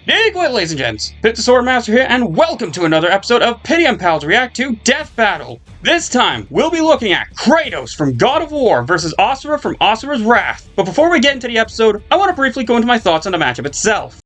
Hey, good ladies and gents, Pitty Sword Master here, and welcome to another episode of Pitty and Pals React to Death Battle. This time, we'll be looking at Kratos from God of War versus Asura from Asura's Wrath. But before we get into the episode, I want to briefly go into my thoughts on the matchup itself.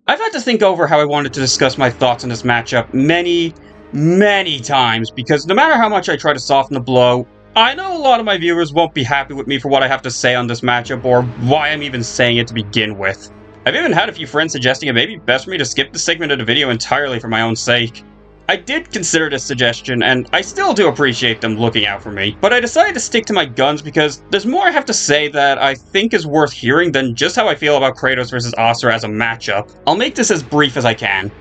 I've had to think over how I wanted to discuss my thoughts on this matchup many times, because no matter how much I try to soften the blow, I know a lot of my viewers won't be happy with me for what I have to say on this matchup, or why I'm even saying it to begin with. I've even had a few friends suggesting it may be best for me to skip this segment of the video entirely for my own sake. I did consider this suggestion, and I still do appreciate them looking out for me, but I decided to stick to my guns because there's more I have to say that I think is worth hearing than just how I feel about Kratos vs. Asura as a matchup. I'll make this as brief as I can.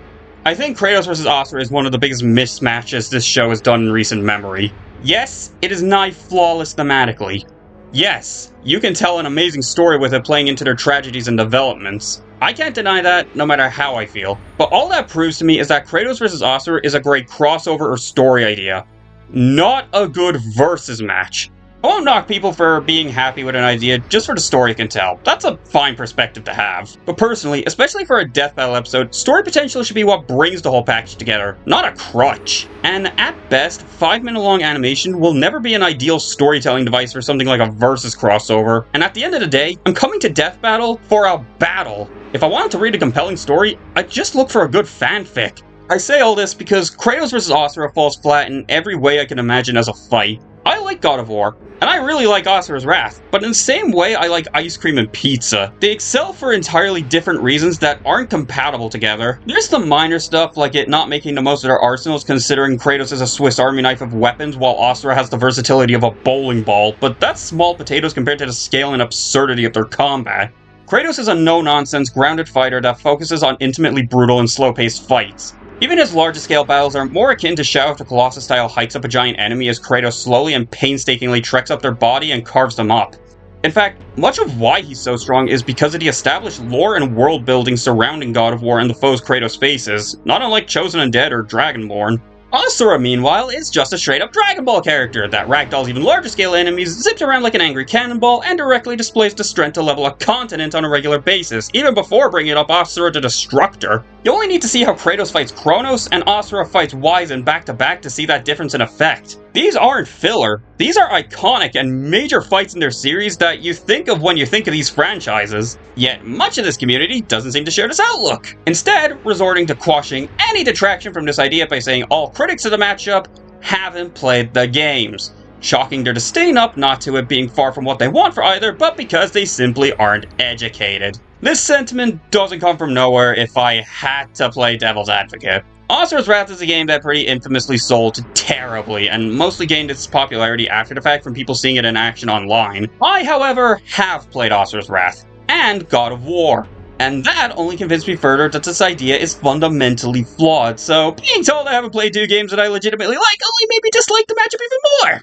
I think Kratos vs. Asura is one of the biggest mismatches this show has done in recent memory. Yes, it is nigh flawless thematically. Yes, you can tell an amazing story with it playing into their tragedies and developments. I can't deny that, no matter how I feel. But all that proves to me is that Kratos vs. Asura is a great crossover or story idea. Not a good versus match. I won't knock people for being happy with an idea just for the story it can tell. That's a fine perspective to have. But personally, especially for a death battle episode, story potential should be what brings the whole package together, not a crutch. And at best, 5-minute long animation will never be an ideal storytelling device for something like a versus crossover. And at the end of the day, I'm coming to death battle for a battle. If I wanted to read a compelling story, I'd just look for a good fanfic. I say all this because Kratos vs. Asura falls flat in every way I can imagine as a fight. I like God of War, and I really like Asura's Wrath, but in the same way I like ice cream and pizza. They excel for entirely different reasons that aren't compatible together. There's the minor stuff, like it not making the most of their arsenals considering Kratos is a Swiss Army knife of weapons while Asura has the versatility of a bowling ball, but that's small potatoes compared to the scale and absurdity of their combat. Kratos is a no-nonsense, grounded fighter that focuses on intimately brutal and slow-paced fights. Even his larger-scale battles are more akin to Shadow of the Colossus-style hikes up a giant enemy as Kratos slowly and painstakingly treks up their body and carves them up. In fact, much of why he's so strong is because of the established lore and world-building surrounding God of War and the foes Kratos faces, not unlike Chosen Undead or Dragonborn. Asura, meanwhile, is just a straight-up Dragon Ball character that ragdolls even larger-scale enemies, zips around like an angry cannonball, and directly displays the strength to level a continent on a regular basis, even before bringing up Asura the Destructor. You only need to see how Kratos fights Kronos and Asura fights Wyzen back-to-back to see that difference in effect. These aren't filler. These are iconic and major fights in their series that you think of when you think of these franchises. Yet much of this community doesn't seem to share this outlook, instead resorting to quashing any detraction from this idea by saying all critics of the matchup haven't played the games, chalking their disdain up not to it being far from what they want for either, but because they simply aren't educated. This sentiment doesn't come from nowhere if I had to play devil's advocate. Asura's Wrath is a game that pretty infamously sold terribly, and mostly gained its popularity after the fact from people seeing it in action online. I, however, have played Asura's Wrath, and God of War. And that only convinced me further that this idea is fundamentally flawed, so being told I haven't played two games that I legitimately like only made me dislike the matchup even more!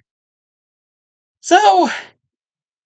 So,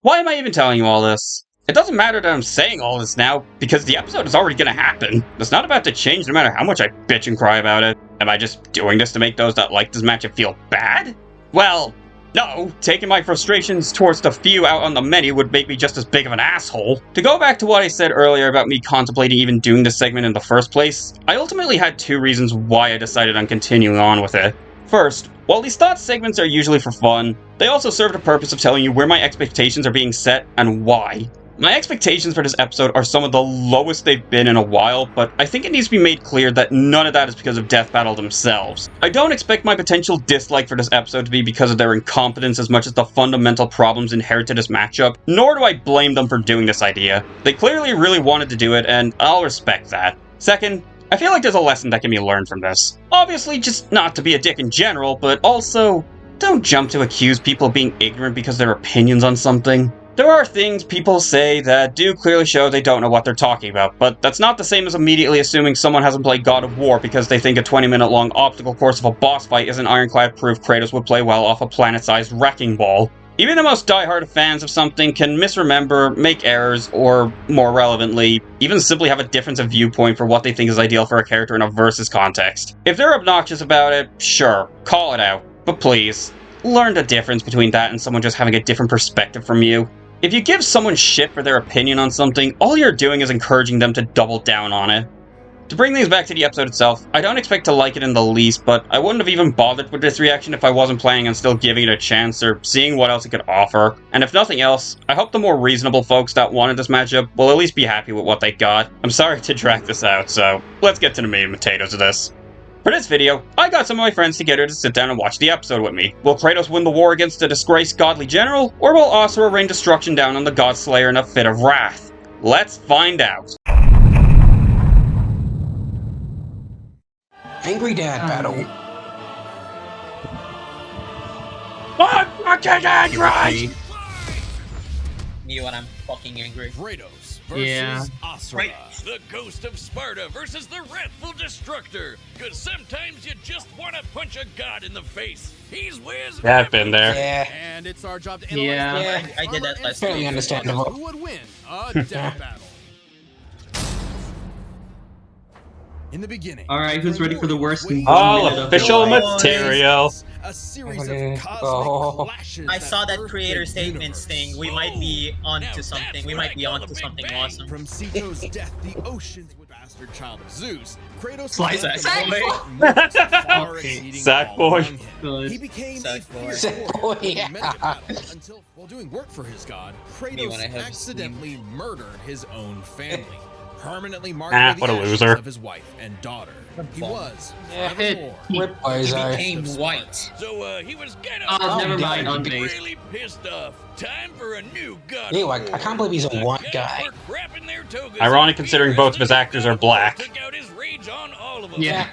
why am I even telling you all this? It doesn't matter that I'm saying all this now, because the episode is already gonna happen. It's not about to change no matter how much I bitch and cry about it. Am I just doing this to make those that like this matchup feel bad? Well, no. Taking my frustrations towards the few out on the menu would make me just as big of an asshole. To go back to what I said earlier about me contemplating even doing this segment in the first place, I ultimately had two reasons why I decided on continuing on with it. First, while these thought segments are usually for fun, they also serve the purpose of telling you where my expectations are being set and why. My expectations for this episode are some of the lowest they've been in a while, but I think it needs to be made clear that none of that is because of Death Battle themselves. I don't expect my potential dislike for this episode to be because of their incompetence as much as the fundamental problems inherent to this matchup, nor do I blame them for doing this idea. They clearly really wanted to do it, and I'll respect that. Second, I feel like there's a lesson that can be learned from this. Obviously, just not to be a dick in general, but also, don't jump to accuse people of being ignorant because of their opinions on something. There are things people say that do clearly show they don't know what they're talking about, but that's not the same as immediately assuming someone hasn't played God of War because they think a 20-minute long obstacle course of a boss fight is an ironclad proof Kratos would play well off a planet-sized wrecking ball. Even the most diehard fans of something can misremember, make errors, or, more relevantly, even simply have a difference of viewpoint for what they think is ideal for a character in a versus context. If they're obnoxious about it, sure, call it out, but please, learn the difference between that and someone just having a different perspective from you. If you give someone shit for their opinion on something, all you're doing is encouraging them to double down on it. To bring things back to the episode itself, I don't expect to like it in the least, but I wouldn't have even bothered with this reaction if I wasn't planning on still giving it a chance or seeing what else it could offer. And if nothing else, I hope the more reasonable folks that wanted this matchup will at least be happy with what they got. I'm sorry to drag this out, so let's get to the meat and potatoes of this. For this video, I got some of my friends together to sit down and watch the episode with me. Will Kratos win the war against the disgraced godly general, or will Asura rain destruction down on the Godslayer in a fit of wrath? Let's find out. Angry Dad battle. I'm fucking angry! Me when I'm fucking angry. Kratos versus Asura. Right. The ghost of Sparta versus the wrathful destructor. Cause sometimes you just want to punch a god in the face. He's whiz. Yeah, I've been there. Yeah. And it's our job to analyze I did that last Fairly week. understandable. who would win a death battle. In the beginning. Alright, who's ready for the worst? All official material. A series of Okay. cosmic clashes I saw that birthed creator the statement universe. saying we might be Now onto something. that's We what I might be call onto the Big something Bang. awesome. From Ceto's death, the oceans would bastard child of Zeus. Kratos Slice led it. the Sack far Okay. exceeding Sack all boy. among him. Good. He became Sack a boy. fierce Sack warrior boy, who yeah. meant to battle until, while doing work for his god, Me when I Kratos have accidentally murdered his own family, permanently Ah, marking what the a ashes loser. of his wife and daughter. He bum. was Yeah, forevermore. Rip boys He are. became white. So he was kind Oh, never mind, mind, on really base. pissed off. Time for a new god. Ew, I can't believe he's a white guy. Ironic considering both of his actors are black. Took out his rage on all of them. Yeah.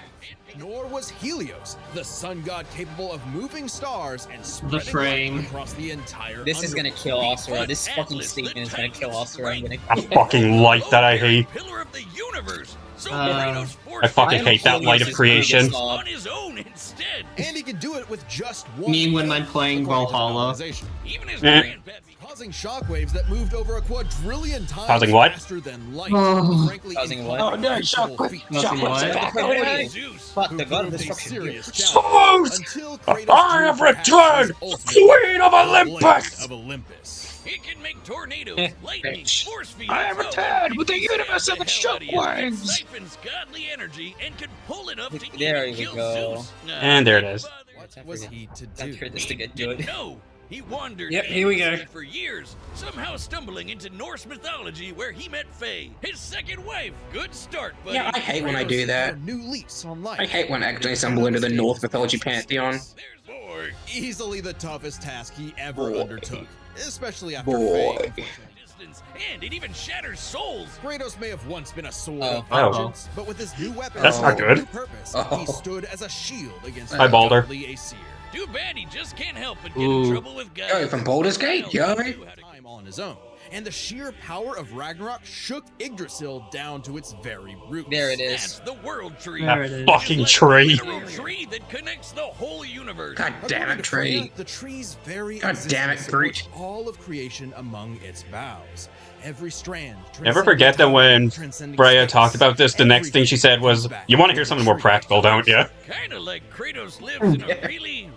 Nor was Helios, the sun god capable of moving stars and spreading frame. light across the entire This is gonna underworld. kill He Asura. put This fucking Atlas, statement the is gonna kill timeless Asura. I'm gonna I fucking light that I hate. Pillar of the universe. So Uh, Kratos I fucking am hate that light of Helios' creation. biggest love. on his own instead. And he can do it with just one. Me when I'm playing according to the Valhalla. novelization. Even his Eh. grandpet causing shockwaves that moved over a quadrillion times Causing what? faster than light. Oh. Frankly, Causing what? Oh no, incomprehensible shockwave. feat. Nothing Shockwave's what? back Hey, already. Zeus, Fuck, who the god of proved a destruction. serious Zeus! challenge until Kratos I drew have perhaps returned, his ultimate Queen of blade Olympus! of Olympus. He can make tornadoes, lightning, Bitch. force fields. I have returned with the universe of its shockwaves. Siphons godly energy and can pull it up to There even we kill go. Zeus. And there it is. What was he to Time do? for this to get Didn't good. know. He wandered Yep, here we go. aimlessly for years, somehow stumbling into Norse mythology where he met Faye, his second wife. Good start, buddy. Yeah, I hate when I do that. A new lease on life. I hate when I accidentally stumble into the Norse mythology pantheon. There's boy, easily the toughest task he ever Boy. undertook, especially after Boy. Faye. Distance, and it even shatters souls. Kratos may have once been a sword Oh. of vengeance, but with his new weapon, That's not good. new purpose, Oh. he stood as a shield against Hi, Balder. godly Aesir. Too bad he just can't help but get in Ooh. trouble with God. Yo, from Baldur's Gate, yo. Time on his own, and the sheer power of Ragnarok shook Yggdrasil down to its very roots. There it is. That's the world tree. There it is. Fucking It's tree. like a literal tree that connects the whole universe. God damn it, According to tree. Freya, the tree's very God damn it, existence Groot. supports all of creation among its boughs. Every strand. Never forget that when Freya talked about this, the next thing she said was, "You want to hear something more practical, don't you?" Kind of like Kratos lives in a really,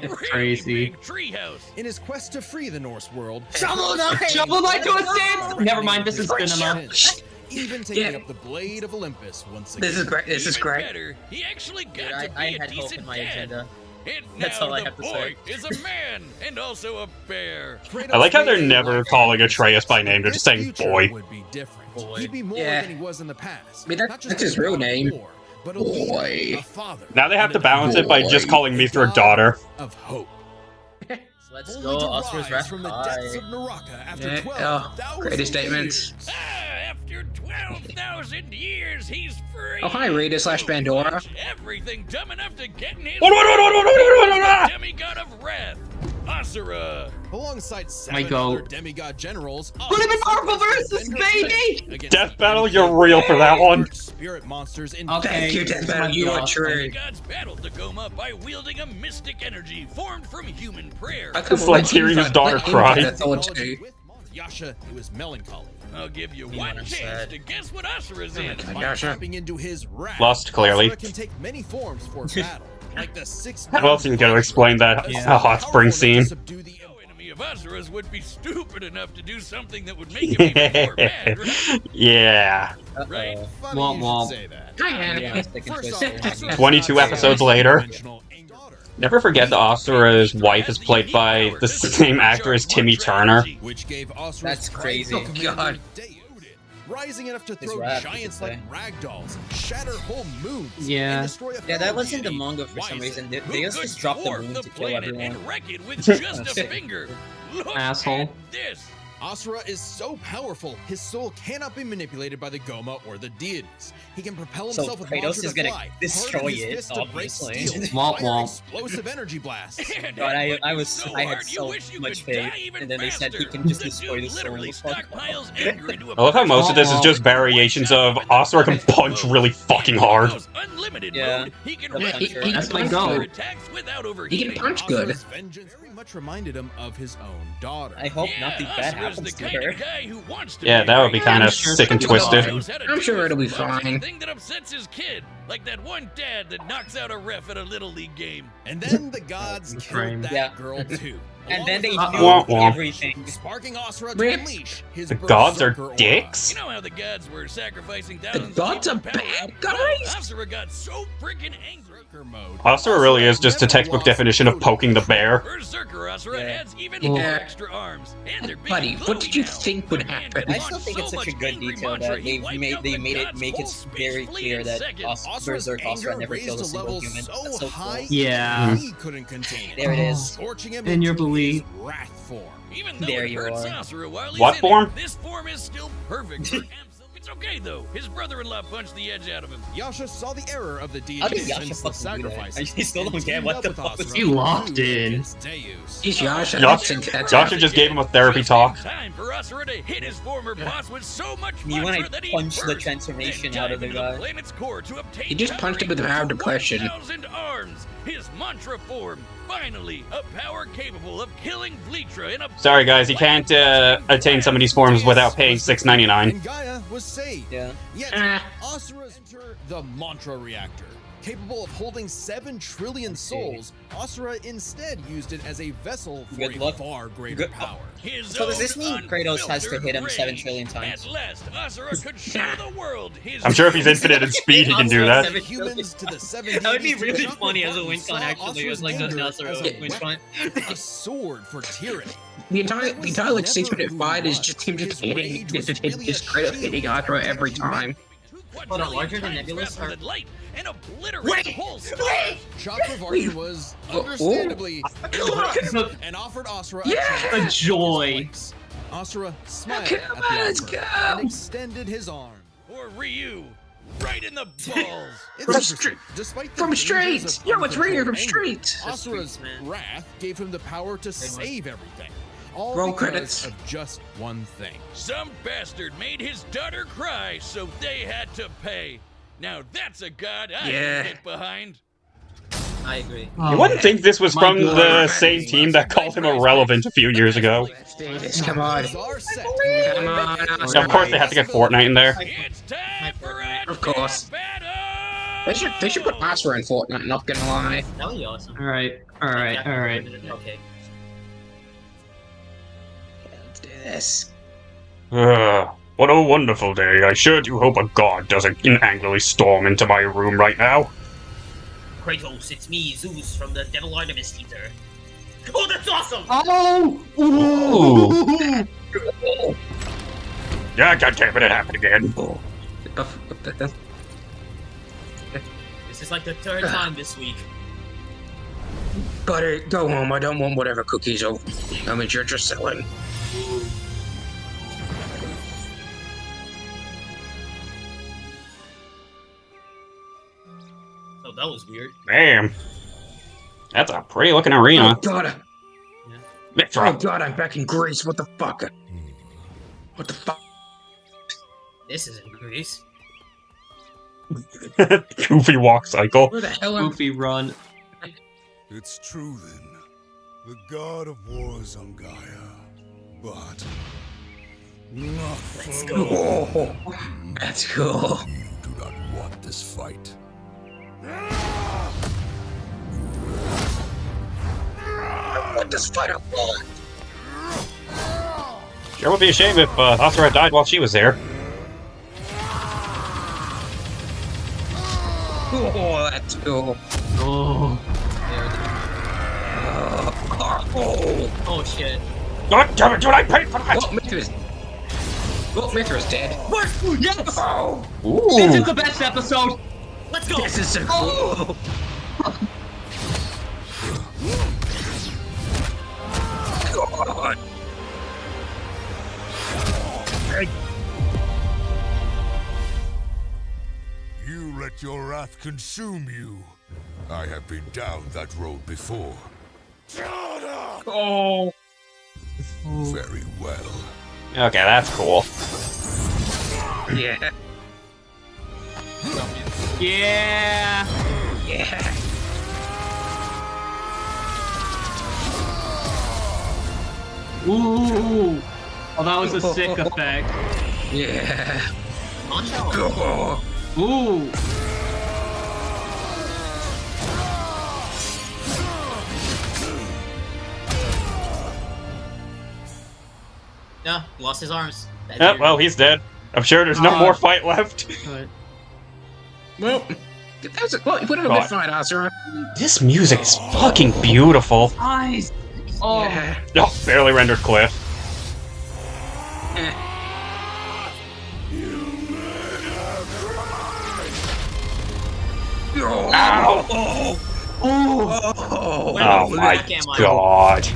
Crazy. big treehouse. In his quest to free the Norse world, Shovel Knight to assist! Never mind, this is cinema. even taking Yeah. up the blade of Olympus once again. This is great. This is Even great. better, he actually got Dude, to be I a had hope decent in my dad. agenda. And That's now all I the have to boy say. is a man and also a bear. I like how they're never calling Atreus by name, they're just saying boy. Would be different. Boy. He'd be more Yeah. than he was in the past. I mean, Not just that's his a real god of name. war, but a leader, Boy. a father, Now they have and to a balance it by just calling me through a daughter. of hope. So let's Only go, to Asura's rise wrath. from the depths of Naraka after Yeah, 12,000 greatest statements. years. After 12,000 years, he's free. Oh, hi, Rita / Pandora. Everything dumb enough to get in his Ah! demigod of wrath, Asura. Alongside My 7 goat. other demigod generals, Put him in Marvel versus, baby! Death Battle, you're real for that one. Spirit monsters in Okay. Thank you, Death Battle. You are true. Demigods battled to Goma by wielding a mystic energy formed from human prayer. It's like hearing his daughter cry. That's all too. With Yasha, he was melancholy. I'll give you Yeah, one I'm chance sad. to guess what Asura's in. God, By Yasha. tapping into his wrath. Lust, clearly. Asura can take many forms for battle, like the 6. What else you gotta explain that Yeah. hot spring scene? Subdue the enemy of Asuras would be stupid enough to do something that would make him even more mad, right? Yeah. Right? Funny Womp you womp. should say that. Yeah, stick and First twist. off, Asura's 22 not episodes a later. dimensional daughter, Never forget that Asura's wife is played by the same actor as Timmy Turner. which gave Asura's That's pride crazy. to commander God. Deus, rising enough to His throw rap, giants you like could ragdolls, shatter whole moons, Yeah. and destroy a Yeah, that fellow was in the deity. manga for some Why is reason. it? They Who just could dropped the dwarf moon the to kill planet everyone. and wreck it with just a finger? Look Asshole. at this. Asura is so powerful, his soul cannot be manipulated by the Goma or the deities. He can propel So himself with Kratos mantra is to gonna fly, destroy harden his it, fist to break obviously. steel, Womp fire womp. explosive energy blasts. And God, I headbutt you I had hard you so wish you much could die faith, even and then they said he faster. can just The destroy dude the soul. literally Fuck off. stockpiles anger into a I love how most of this is just variations of Asura can punch really fucking hard. Unlimited Yeah. mode. He can The run puncher. through That's my your goal. attacks without He overheating. can punch good. Asura's vengeance very much reminded him of his own daughter. I hope Yeah, nothing bad Asura's happens the to kind her. of guy who wants to Yeah, be that would be great. kind I'm of sure sick and it's twisted. Knows how to I'm do sure his it'll be punch fine. Thing that upsets his kid, like that one dad that knocks out a ref at a little league game. And then the gods Frame. killed that Yeah. girl too. And then they along with knew Womp womp. everything. sparking Asura to Rip. unleash his The gods are berserker aura. dicks? You know how the gods were sacrificing thousands gods of are people to power bad up? guys? Well, Asura got so freaking angry. Berserker mode. Asura really is just a textbook definition of poking the bear. Berserker Asura Yeah. adds even Yeah. more extra arms, and they're big Buddy, and what did you glowy now. think would The man happen? can I still launch think it's so such a much good angry detail mantra, that he they wiped made out they the made it god's make whole it space very fleet clear in that seconds. Asura's Berserk Asura anger never raised killed a to single levels human. so That's so high, cool. Yeah. he couldn't contain it. There it is. Scorching him In your into belief. his wrath form. Even though There it you hurts are. Asura while he's What in form? it, this form is still perfect for him. It's okay though. His brother-in-law punched the edge out of him. Yasha saw the error of the How did deity Yasha since the fucking do that? sacrifice. I still don't get what the fuck was he locked in. He's Yasha. Yasha- That's Yasha just gave him a therapy Just in talk. time for Asura to hit his former boss with so much Me when I mantra that he punched the burst, transformation then out of dive the into guy. planet's core to obtain He just punched him with power mild equal to depression. 1,000 arms. His mantra form, finally, a power capable of killing Vlitra in a. Sorry guys, you can't attain some of these forms without paying $6.99. And Gaia was saved. Yeah. Yet, Ah. Asura's enter the mantra reactor. Capable of holding 7 trillion souls, Asura instead used it as a vessel for Good a luck. far greater Good- power. His So does this own mean Kratos has to hit him unfiltered 7 rage. trillion times? At last, Asura could show the world his. I'm sure if he's infinite in speed, he can do that. Asura- Humans to the 7 That would be deities to really jump funny as a apart and Wincon, saw actually. It was like Asura's the anger Asura as a Wincon. a sword for tyranny. The entire like 6-minute fight is just him just hitting just Kratos hitting Asura every time. Hold on, larger than Nebulous or- Light and obliterate Wait, the whole wait! Chakra Vartan was understandably impressed and offered Asura Yeah! chance A to take joy. his place. Asura smiled Okay, at the let's offer go. and extended his arm. Or Ryu, right in the balls. It's From interesting, despite the From dangers streets! of Yo, it's Ryu uncontrolled from anger, streets! Asura's man. wrath gave him the power to save everything. All Roll because credits. of just one thing. Some bastard made his daughter cry, so they had to pay. Now that's a god I Yeah. can get behind. I agree. You wouldn't think this was My from God. the same team that called him irrelevant a few years ago. Let's do this, come on. Those are set. Come on, Of Asura. course they had to get Fortnite in there. It's time for a Of course. battle! They should put Asura in Fortnite, not gonna lie. That would be awesome. Alright, alright, alright. Okay. Let's do this. What a wonderful day. I sure do hope a god doesn't angrily storm into my room right now. Kratos, it's me, Zeus, from the Devil Artemis Theater. Oh, that's awesome! Oh! Ooh. Yeah, God damn it, it happened again. This is like the third time this week. Butter, go home. I don't want whatever cookies or image you're just selling. Oh, that was weird. Damn. That's a pretty looking arena. Oh god, oh Mithra. god, I'm back in Greece. What the fuck? What the fuck? This isn't Greece. Goofy walk cycle. Where the hell am Goofy run. It's true then. The god of war is on Gaia. But not Let's for go. long. Oh, that's cool. You do not want this fight. What this fight I want? Sure would be a shame if Asura died while she was there. Oh, that's cool. Oh. Oh shit. God damn it, dude, I paid for that! Mithra's dead. Yes! Oh, This is the best episode! Let's go! this is so cool. God. You let your wrath consume you. I have been down that road before. Oh. Very well. Okay, that's cool. Yeah. Yeah! Yeah. Ooh! Oh, that was a sick effect. Yeah. Poncho. Oh. Ooh! Yeah, lost his arms. That's Yeah, weird. well, he's dead. I'm sure there's no more fight left. Good. Well, that was well, you put it a God. bit fine, Asura. This music is fucking beautiful. Nice! Oh, Yeah. Oh, barely rendered Cliff. Eh. Oh. Ow! Oh. oh! Oh my god.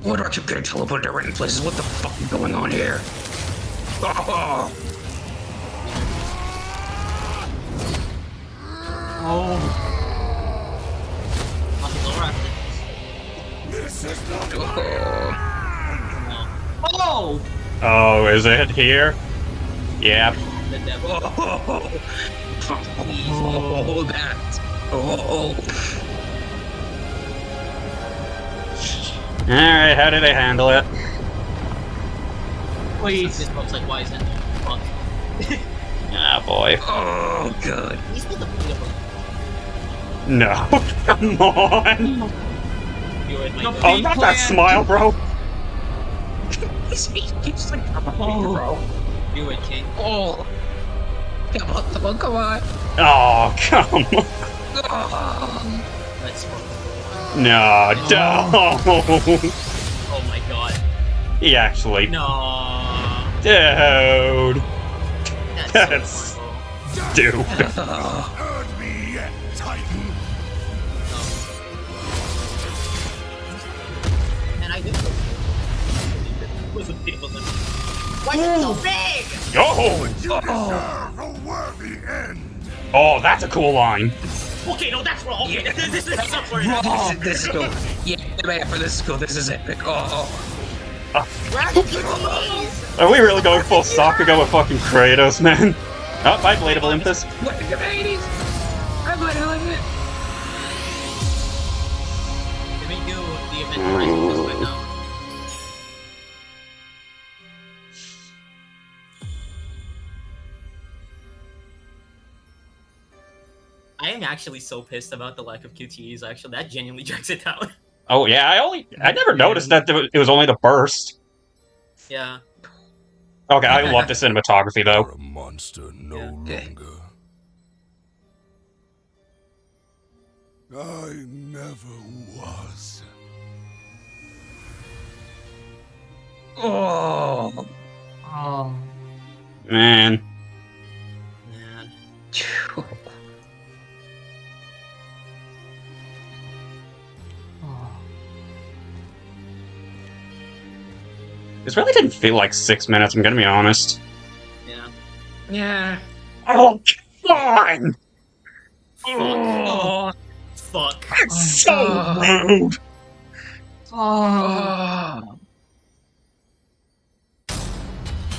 Why do I keep getting teleported to random places? What the fuck is going on here? Oh. Oh! Nothing's alright. Oh. Oh! Oh, is it here? Yep. The devil. Oh. Oh, that. Oh. Alright, how do they handle it? Please. This looks like Wizen. Fuck. Ah, boy. Oh, good. He's still the beautiful. No. Come on. You in my No, nose. Oh, not that smile, bro. He's just like, come on, bro. You in, King. Oh. Come on, come on. Oh, come on. Oh. Let's smoke. No, don't. Oh my god. He actually. No. Dude. That's so horrible. Dude. Earn me yet, Titan. And I do. Was a beautiful one. Why is it so big? Oh. You deserve a worthy end. Oh, that's a cool line. Okay, no, that's wrong. Yeah. This is somewhere. This is cool. Yeah, man, for this is cool. This is epic. Oh. Where are the keys? Are we really going full Sakuga with fucking Kratos, man? Oh, bye, Blade of Olympus. What the 80s? I'm like it. Can we do the event horizon this right now? I am actually so pissed about the lack of QTEs, actually. That genuinely drags it down. Oh, yeah, I never noticed that it was only the burst. Yeah. Okay, I love the cinematography, You're though. a monster no Yeah. longer. I never was. Oh. Oh. Man. Man. This really didn't feel like 6 minutes, I'm gonna be honest. Yeah. Yeah. Oh, come on! Oh. Fuck. It's so rude! Oh. Oh.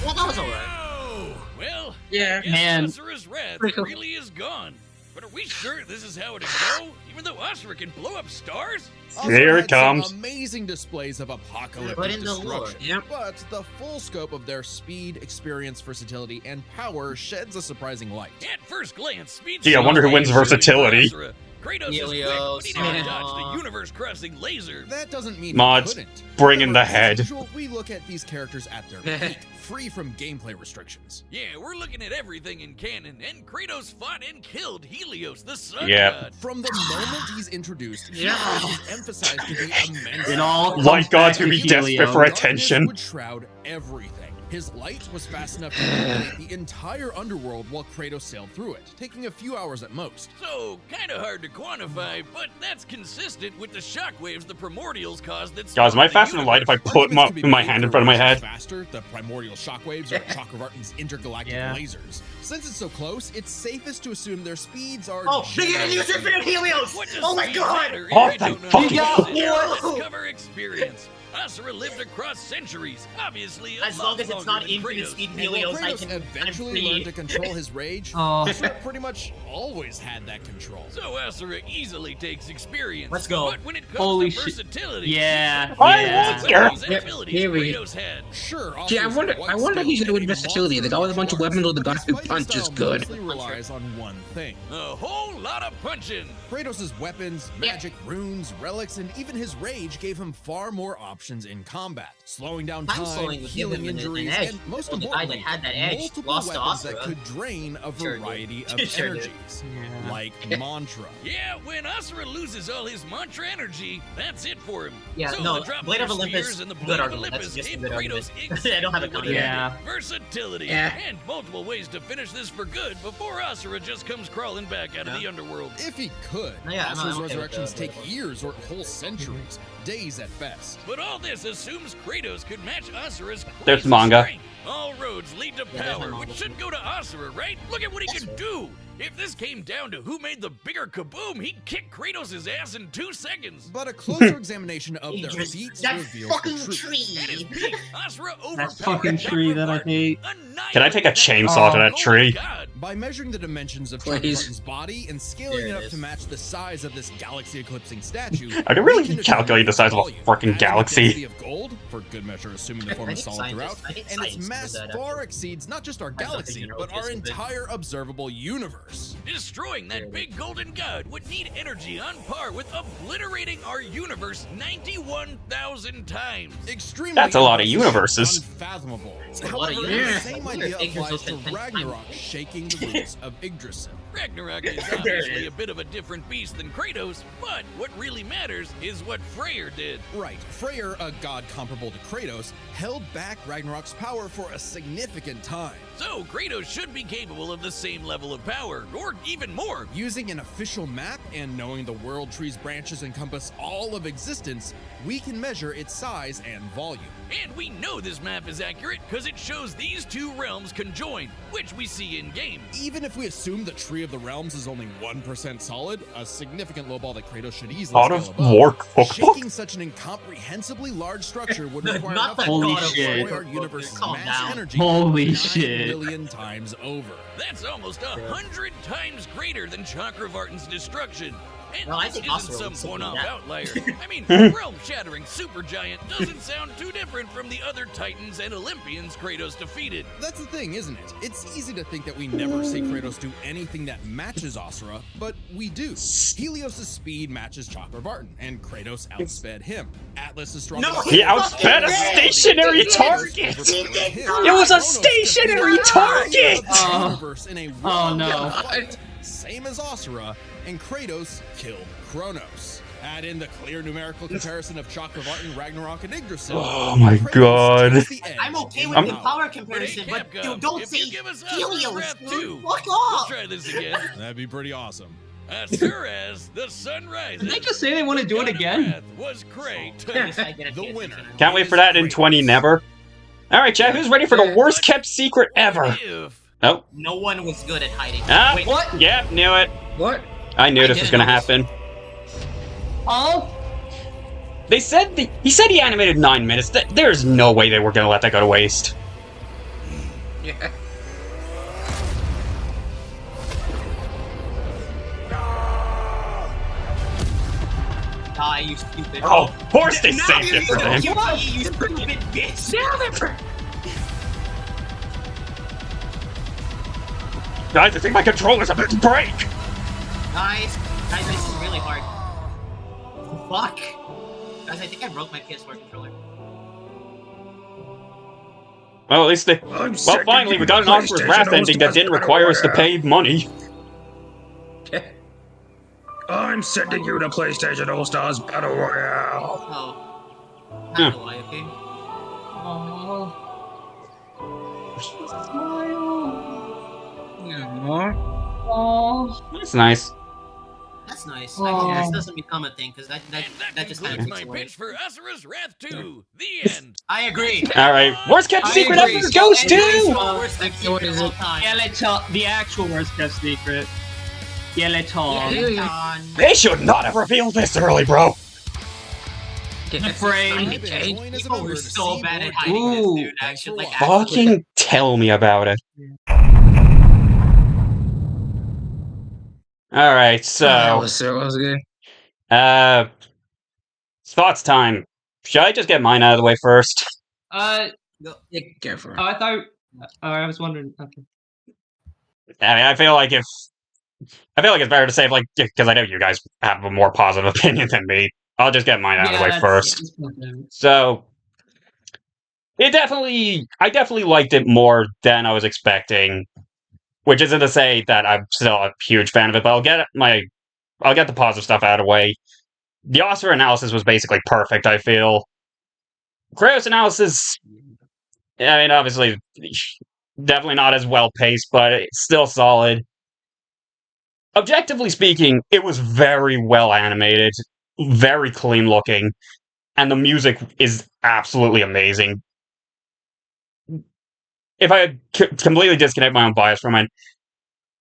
Well, that was alright. Oh, well, Yeah. I guess Man. Asura's wrath Pretty cool. really is gone. But are we sure this is how it'll go? Even though Asura can blow up stars? Asura Here it had some comes. Amazing displays of apocalyptic But in the lore. destruction. Yep. But the full scope of their speed, experience, versatility, and power sheds a surprising light. At first glance, speed. Gee, I wonder who wins surely versatility. Asura, Kratos is quick, Helios, but he didn't man. dodge the universe-crossing laser. That doesn't mean Mods, he couldn't. bring in the However, as head. usual, we look at these characters at their peak, free from gameplay restrictions. Yeah, we're looking at everything in canon, and Kratos fought and killed Helios, the sun Yep. god. From the moment he's introduced, Yeah. Helios is emphasized to be immense. It all comes Light gods back who to be desperate Helios. for Darkness attention. would shroud everything. His light was fast enough to illuminate the entire underworld while Kratos sailed through it, taking a few hours at most. So, kinda hard to quantify, but that's consistent with the shockwaves the primordials caused that Guys, am I spawned the faster than light if I universe. put Arguments could be my made hand in for front of my which is head? Faster, the primordial shockwaves or Chakravartin's intergalactic Yeah. lasers. Since it's so close, it's safest to assume their speeds are. Oh, big Helios, infinite Helios! What does Oh my speed god! matter if Oh, you thank don't know fucking how to God. use it? Whoa. Let's cover experience. Asura lived across centuries, obviously a As lot long as it's longer not than infinite Kratos. speed And while Helios, I Kratos can. eventually I'm learned to free. control his rage, Oh. Asura pretty much always had that control. So Asura easily takes experience. Let's go. But when it comes Holy to shit. versatility, Yeah, I yeah. wonder- Here. and abilities Here we- Kratos had. Sure. Gee, I Asura's wonder quite if he's skilled good with and versatility. The guy with a bunch of weapons or the guy who His fighting punches style good. mostly relies on one thing. A whole lot of punching. Kratos' weapons, magic, runes, relics, and even his rage gave him far more options in combat, slowing down I'm time, slowing with healing him and injuries, an edge. and most Well, the guy that importantly, had that edge multiple lost to weapons that Asura. could drain a Sure did. variety of Sure did. energies, Yeah. like mantra. Yeah, when Asura loses all his mantra energy, that's it for him. Yeah, so no, the drop Blade of their Olympus, spears and the good Blade of argument. That's Olympus just a gave good Kratos argument. I don't have a exactly what counter he Yeah. needed. Versatility. Yeah. And multiple ways to finish this for good before Asura just comes crawling back out of the underworld. If he could, No, yeah, no, Asura's I'm okay with resurrections that. take years or whole centuries, days at best. But all this assumes Kratos could match Asura's There's crazy manga. strength. All roads lead to Yeah, there's power, my which manga. should go to Asura, right? Look at what he can do! If this came down to who made the bigger kaboom, he'd kick Kratos' ass in 2 seconds. But a closer examination of their Idris, feats that reveals fucking the truth. At his tree! peak, Asura That overpowered fucking tree that I Chakravartin, hate. Can I take a annihilated chainsaw to that golden tree? god. By measuring the dimensions of Please. Chakravartin's body and scaling There it it up is. to match the size of this galaxy-eclipsing statue, I can really we can calculate the size of a determine freaking volume, galaxy. adding a density of gold, for good measure, assuming the form I is think solid throughout, scientists- I think and its science mass knows that, far actually. exceeds not just our I don't think galaxy, you know but our this, but- entire observable universe. Destroying that big golden god would need energy on par with obliterating our universe 91,000 times. Extremely That's a lot of impressive, universes. Unfathomable. a lot of However, universes. the same I wonder idea if Yggdrasil applies to can think Ragnarok shaking the roots of Yggdrasil. Ragnarok is obviously a bit of a different beast than Kratos, but what really matters is what Freyr did. Right, Freyr, a god comparable to Kratos, held back Ragnarok's power for a significant time. So Kratos should be capable of the same level of power, or even more. Using an official map and knowing the world tree's branches encompass all of existence, we can measure its size and volume. And we know this map is accurate because it shows these two realms conjoined, which we see in game. Even if we assume the Tree of the Realms is only 1% solid, a significant lowball that Kratos should easily God scale of above, War cookbook? shaking such an incomprehensibly large structure would require Not enough the Holy power to shit. destroy our cookbook, universe's calm mass down. energy Holy 9 shit. million times over. That's almost 100 times greater than Chakravartin's destruction. And Well, I this think isn't Asura some would simply one-off that. outlier. I mean, realm-shattering supergiant doesn't sound too different from the other Titans and Olympians Kratos defeated. That's the thing, isn't it? It's easy to think that we never see Kratos do anything that matches Asura, but we do. Helios' speed matches Chakravartin, and Kratos outsped him. Atlas is strong. No, enough he to- outsped a stationary target! It was a stationary target! Universe in a Oh, no. one-on-one fight, same as Asura, and Kratos killed Kronos. Add in the clear numerical comparison of Chakravartin, Ragnarok, and Yggdrasil. Oh my Kratos God. takes the edge I'm okay in with the power. power But comparison, hey, but Capcom, you don't if say you give us Asura's Helios, Wrath dude. too, Fuck we'll off! try this again. That'd be pretty awesome. Asura's The Sun Rises. Did they just say they want to do it God of again? Wrath was great. The winner. Can't wait for that in 20 never. Alright, chat, who's ready for the worst kept secret ever? If Oh, No one was good at hiding. ah, Wait, What? yep, knew it. What? I knew I this was didn't gonna know this. happen. Oh? They said he said he animated 9 minutes. There's no way they were gonna let that go to waste. Yeah. Die, you stupid. Oh, of course they Now saved you it for use them. the QTE, you stupid bitch. Guys, I think my controller's about to break. Nice. Guys, this is really hard. Fuck! Guys, I think I broke my PS4 controller. Well, at least they... I'm Well, finally, we got an Asura's Wrath ending that didn't require us to pay money. I'm sending you to PlayStation All Stars Battle Royale. Oh. Not gonna lie, okay? That's nice. That's nice. I hope this doesn't become a thing, because that just kind concludes of my takes away. pitch for Asura's Wrath 2. The end. I agree. Alright, worst kept I secret agree. ever goes to... Worst secret of all time. Skeleton, the actual worst kept secret. Skeleton. They should not have revealed this early, bro. The frame. Join as a People member were to so see bad more at hiding this, Ooh. dude. Thanks for Actually, like, watching. Fucking tell me about it. Alright, so... was good. Thoughts time. Should I just get mine out of the way first? Yeah, go for it. I thought. I was wondering. Okay. I mean, I feel like it's better to save, like, because I know you guys have a more positive opinion than me. I'll just get mine out of the way first. So, I definitely liked it more than I was expecting. Which isn't to say that I'm still a huge fan of it, but I'll get the positive stuff out of the way. The Asura analysis was basically perfect, I feel. Kratos analysis, I mean, obviously, definitely not as well paced, but it's still solid. Objectively speaking, it was very well animated, very clean looking, and the music is absolutely amazing. If I completely disconnect my own bias from it,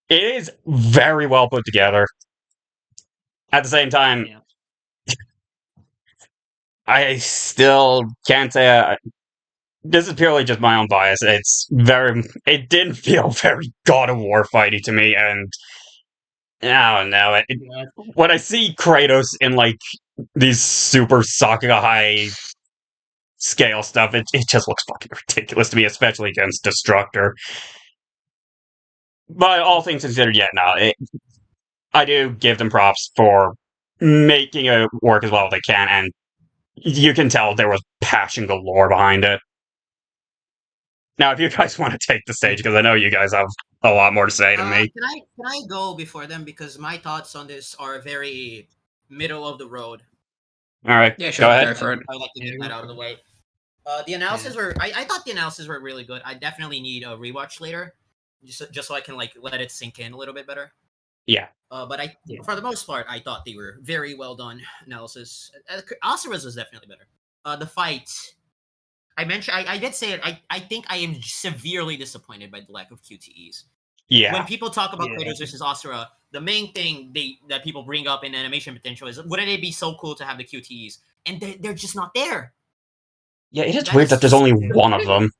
it is very well put together. At the same time, I still can't say this is purely just my own bias. It didn't feel very God of War fighty to me, and I don't know. When I see Kratos in like these super Sakuga scale stuff, it just looks fucking ridiculous to me, especially against Destructor. But all things considered, I do give them props for making it work as well as they can, and you can tell there was passion galore behind it. Now, if you guys want to take the stage, because I know you guys have a lot more to say than me. Can I go before them, because my thoughts on this are very middle of the road. All right, Yeah, sure. go ahead. Go for it. I would like to get that out of the way. The analysis were I thought the analysis were really good. I definitely need a rewatch later, just so I can like let it sink in a little bit better. Yeah. But for the most part, I thought they were very well done analysis. Asura's was definitely better. The fight, I mentioned, I did say it. I think I am severely disappointed by the lack of QTEs. Yeah. When people talk about Kratos versus Asura, the main thing that people bring up in animation potential is, wouldn't it be so cool to have the QTEs? And they're just not there. Yeah, it is weird that there's only one of them.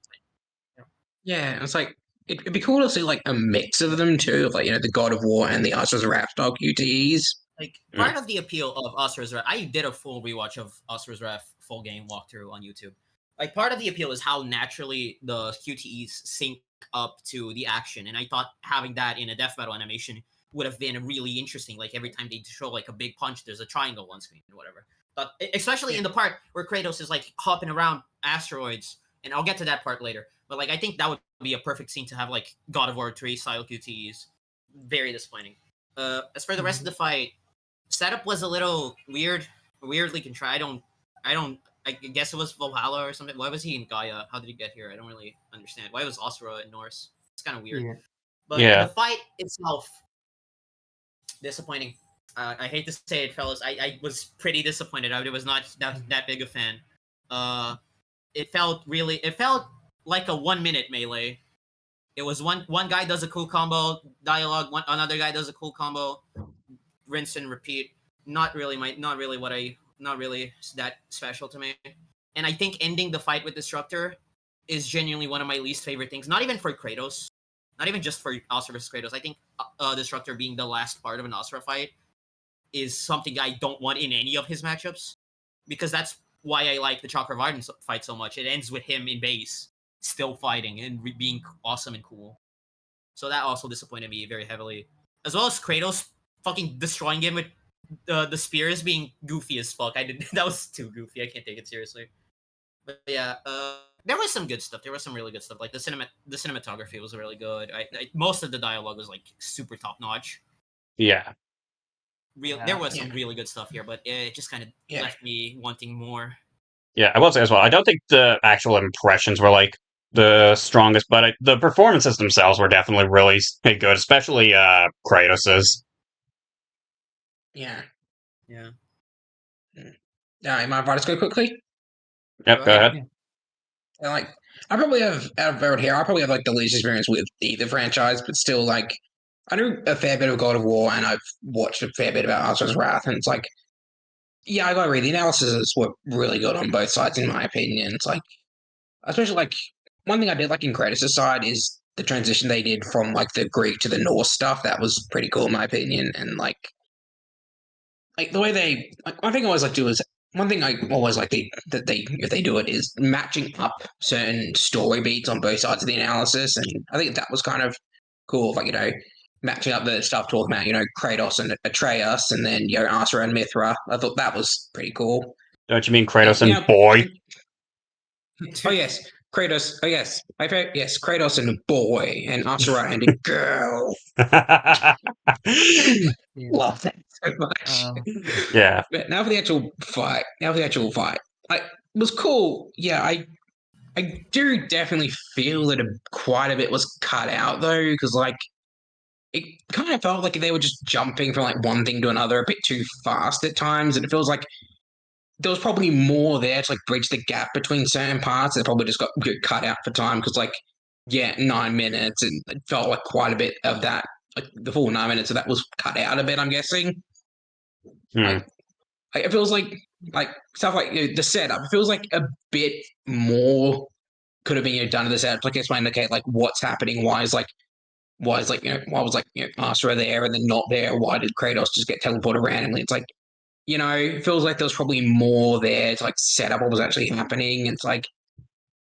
Yeah, it's like it'd be cool to see like a mix of them too, like the God of War and the Asura's Wrath style QTEs. Like part of the appeal of Asura's Wrath, I did a full rewatch of Asura's Wrath full game walkthrough on YouTube. Like part of the appeal is how naturally the QTEs sync up to the action, and I thought having that in a death battle animation would have been really interesting. Like every time they show like a big punch, there's a triangle on screen or whatever. But especially in the part where Kratos is like hopping around asteroids, and I'll get to that part later. But like I think that would be a perfect scene to have like God of War 3 style QTEs. Very disappointing. As for the rest of the fight, setup was a little weirdly contrived. I guess it was Valhalla or something. Why was he in Gaia? How did he get here? I don't really understand. Why was Asura in Norse? It's kind of weird. Yeah. But the fight itself, disappointing. I hate to say it, fellas. I was pretty disappointed. I was not that big a fan. It felt like a 1 minute melee. It was one guy does a cool combo, dialogue, another guy does a cool combo, rinse and repeat. Not really that special to me. And I think ending the fight with Destructor is genuinely one of my least favorite things. Not even for Kratos. Not even just for Asura versus Kratos. I think Destructor being the last part of an Asura fight is something I don't want in any of his matchups. Because that's why I like the Chakra Varden fight so much. It ends with him in base, still fighting and being awesome and cool. So that also disappointed me very heavily. As well as Kratos fucking destroying him with the spears being goofy as fuck. That was too goofy. I can't take it seriously. But yeah, there was some good stuff. There was some really good stuff. Like the cinematography was really good. Most of the dialogue was like super top notch. Yeah. There was some really good stuff here, but it just kind of left me wanting more. Yeah, I will say as well. I don't think the actual impressions were like the strongest, but the performances themselves were definitely really good, especially Kratos's. Yeah. Yeah. Am I right to go quickly? Yep, go ahead. And, like, I probably have out of everyone here, I probably have like the least experience with either franchise, but still, like, I know a fair bit of God of War, and I've watched a fair bit about Asura's Wrath, and it's like, yeah, I gotta read the analyses were really good on both sides, in my opinion. It's like, especially like one thing I did like in Kratos' side is the transition they did from like the Greek to the Norse stuff. That was pretty cool, in my opinion, and like the way they like one thing I always like to do is one thing I always like that they if they do it is matching up certain story beats on both sides of the analysis, and I think that was kind of cool. Like matching up the stuff talking about Kratos and Atreus, and then Asura and Mithra. I thought that was pretty cool. Don't you mean Kratos and boy? Oh yes, Kratos. Oh yes, yes, Kratos and a boy, and Asura and a girl. Love that so much. Yeah. But now for the actual fight. Like, it was cool. Yeah, I do definitely feel that quite a bit was cut out though, because like it kind of felt like they were just jumping from like one thing to another a bit too fast at times, and it feels like there was probably more there to like bridge the gap between certain parts. That probably just got cut out for time because 9 minutes, and it felt like quite a bit of that, like the full 9 minutes of that was cut out a bit. I'm guessing. Like it feels like stuff like the setup. It feels like a bit more could have been done to the setup. Like explain, okay, like what's happening? Why was Asura there and then not there? Why did Kratos just get teleported randomly? It's like, it feels like there was probably more there to like set up what was actually happening. It's like,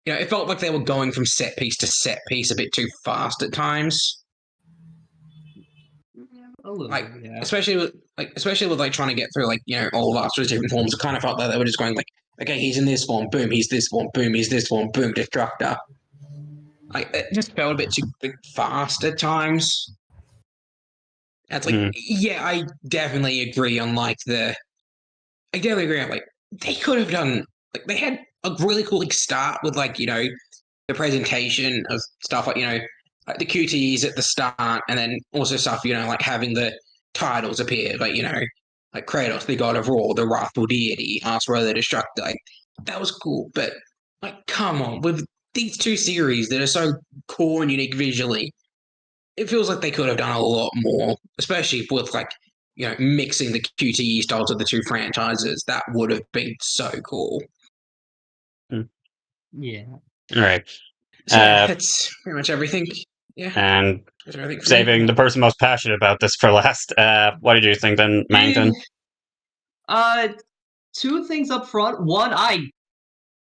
it felt like they were going from set piece to set piece a bit too fast at times. Especially with like trying to get through all of Asura's different forms. It kind of felt like they were just going like, okay, he's in this form, boom, he's this form, boom, he's this form, boom, Destructor. Like it just felt a bit too fast at times. That's like, yeah, I definitely agree on I definitely agree on they could have done they had a really cool start with the presentation of stuff like the QTEs at the start, and then also stuff like having the titles appear like Kratos, the god of war, the wrathful deity, Asura the destructor. That was cool, but come on, with these two series that are so cool and unique visually, it feels like they could have done a lot more, especially with mixing the QTE styles of the two franchises. That would have been so cool. Yeah. All right. So that's pretty much everything. Yeah. And saving the person most passionate about this for last. What did you think then, Mangton? Two things up front. One,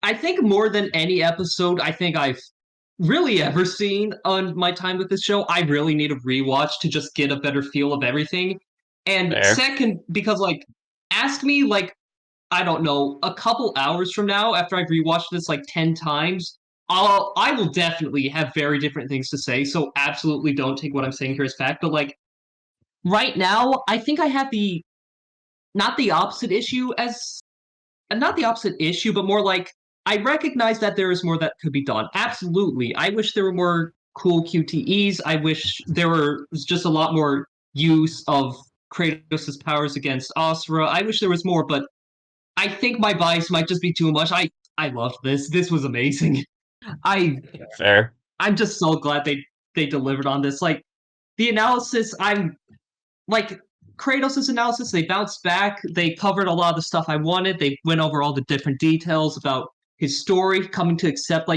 I think more than any episode I think I've really ever seen on my time with this show, I really need a rewatch to just get a better feel of everything. And second, because ask me I don't know, a couple hours from now after I've rewatched this 10 times, I will definitely have very different things to say. So absolutely don't take what I'm saying here as fact. But right now, I think I have not the opposite issue, but more I recognize that there is more that could be done. Absolutely. I wish there were more cool QTEs. I wish there was just a lot more use of Kratos' powers against Asura. I wish there was more, but I think my bias might just be too much. I loved this. This was amazing. Fair. I'm just so glad they delivered on this. The analysis, I'm Kratos' analysis, they bounced back. They covered a lot of the stuff I wanted. They went over all the different details about his story, coming to accept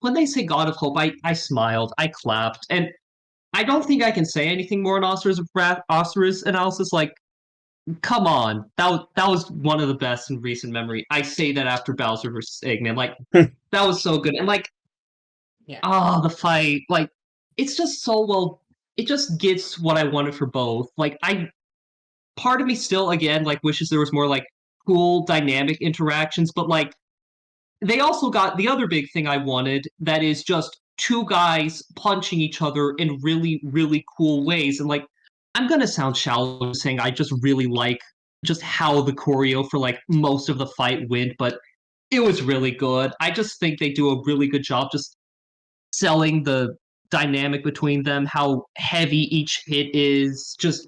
when they say God of Hope, I smiled, I clapped, and I don't think I can say anything more on Asura's analysis. Come on, that was one of the best in recent memory. I say that after Bowser versus Eggman, that was so good, and the fight, it's just so well. It just gets what I wanted for both. part of me still, again, like, wishes there was more, like, cool, dynamic interactions, but, like, they also got the other big thing I wanted, that is just two guys punching each other in really, really cool ways. And, like, I'm gonna sound shallow saying I just really like just how the choreo for, like, most of the fight went, but it was really good. I just think they do a really good job just selling the dynamic between them, how heavy each hit is, just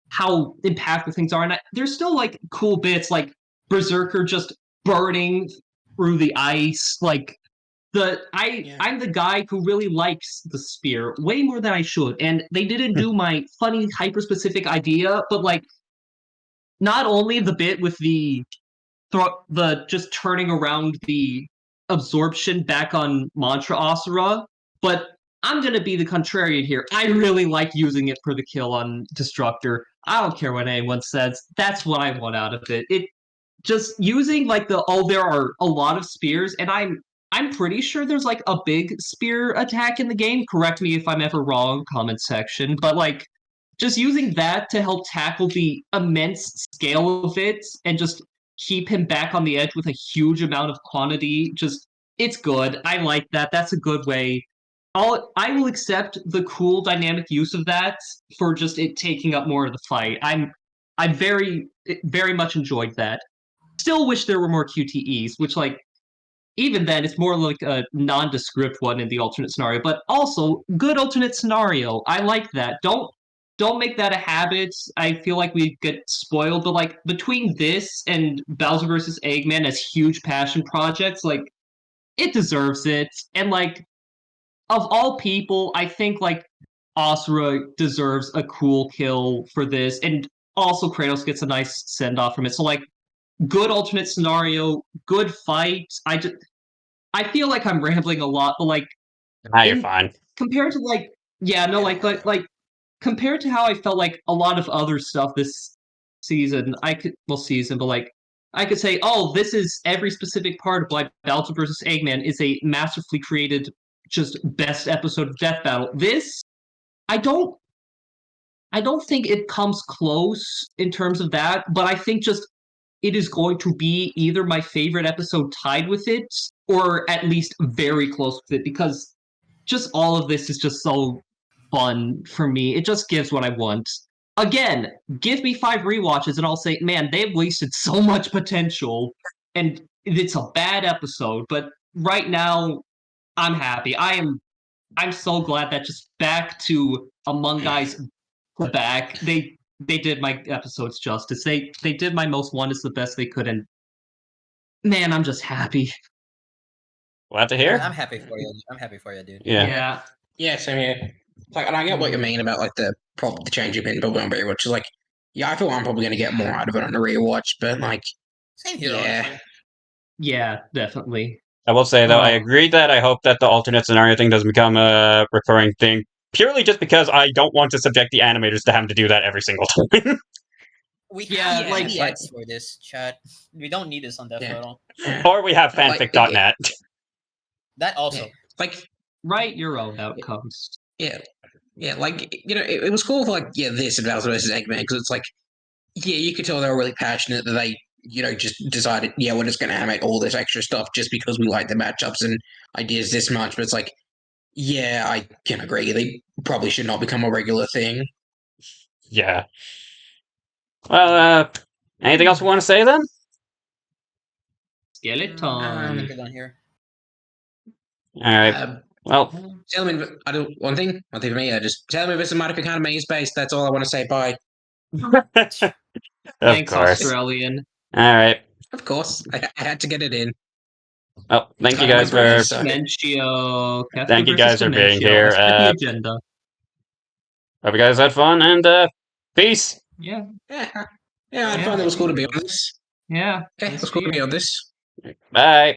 how impactful things are. And there's still, like, cool bits, like Berserker just burning through the ice. Like, I'm the guy who really likes the spear way more than I should. And they didn't do my funny, hyper specific idea, but, like, not only the bit with the just turning around the absorption back on Mantra Asura, but I'm gonna be the contrarian here. I really like using it for the kill on Destructor. I don't care what anyone says. That's what I want out of it. It just using, like, there are a lot of spears, and I'm pretty sure there's, like, a big spear attack in the game. Correct me if I'm ever wrong, comment section. But, like, just using that to help tackle the immense scale of it and just keep him back on the edge with a huge amount of quantity, just, it's good. I like that. That's a good way. I will accept the cool dynamic use of that for just it taking up more of the fight. I very much enjoyed that. Still wish there were more QTEs, which, like, even then it's more like a nondescript one in the alternate scenario, but also good alternate scenario. I like that. Don't make that a habit. I feel like we get spoiled, but, like, between this and Bowser vs. Eggman as huge passion projects, like, it deserves it. And, like, of all people, I think, like, Asura deserves a cool kill for this, and also Kratos gets a nice send off from it. So, like, good alternate scenario, good fight. I feel like I'm rambling a lot, but, like, Now you're fine. compared to, like, yeah, no, like compared to how I felt like a lot of other stuff this season, but, like, I could say, oh, this is every specific part of why Bowser vs. Eggman is a masterfully created, just best episode of Death Battle. This, I don't think it comes close in terms of that, but I think just it is going to be either my favorite episode tied with it, or at least very close with it, because just all of this is just so fun for me. It just gives what I want. Again, give me 5 rewatches and I'll say, man, they've wasted so much potential, and it's a bad episode, but right now, I'm happy. I'm so glad that just back to Among Us back. They did my episodes justice. They did my most wanted the best they could, and man, I'm just happy. Glad to hear. I'm happy for you. I'm happy for you, dude. Yeah. Yeah, same here. Like, and I get what you mean about, like, the change of pin on rewatch. Like, yeah, I feel I'm probably going to get more out of it on a rewatch, but, like, Same here. yeah. Yeah, definitely. I will say, though, I agree that I hope that the alternate scenario thing doesn't become a recurring thing, purely just because I don't want to subject the animators to having to do that every single time. We Yeah, have like- the ads for this chat. We don't need this on Death Yeah. Battle. Or we have fanfic.net. That also. Like, Write your own outcomes. yeah, like, you know, it was cool for, like, yeah, this and Bowser vs. Eggman, because it's like, yeah, you could tell they were really passionate that they, you know, just decided, yeah, we're just going to animate all this extra stuff just because we like the matchups and ideas this much. But it's like, yeah, I can agree. They probably should not become a regular thing. Yeah. Well, anything else we want to say then? I think Skeleton. we're done here. Alright. Well, Gentlemen, I do one thing for me. Just tell me if it's a Madoka Anime is based. That's all I want to say. Bye. of Thanks, course. Australian. Alright. Of course, I had to get it in. Well, thank you Time guys my brain for... sucks. Dementio. Thank you guys for being Dementio. here. Let's get the agenda. Hope you guys had fun, and peace! Yeah. Yeah, I had fun. It was cool to be on this. Yeah. Okay, it was cool to be on this. Bye!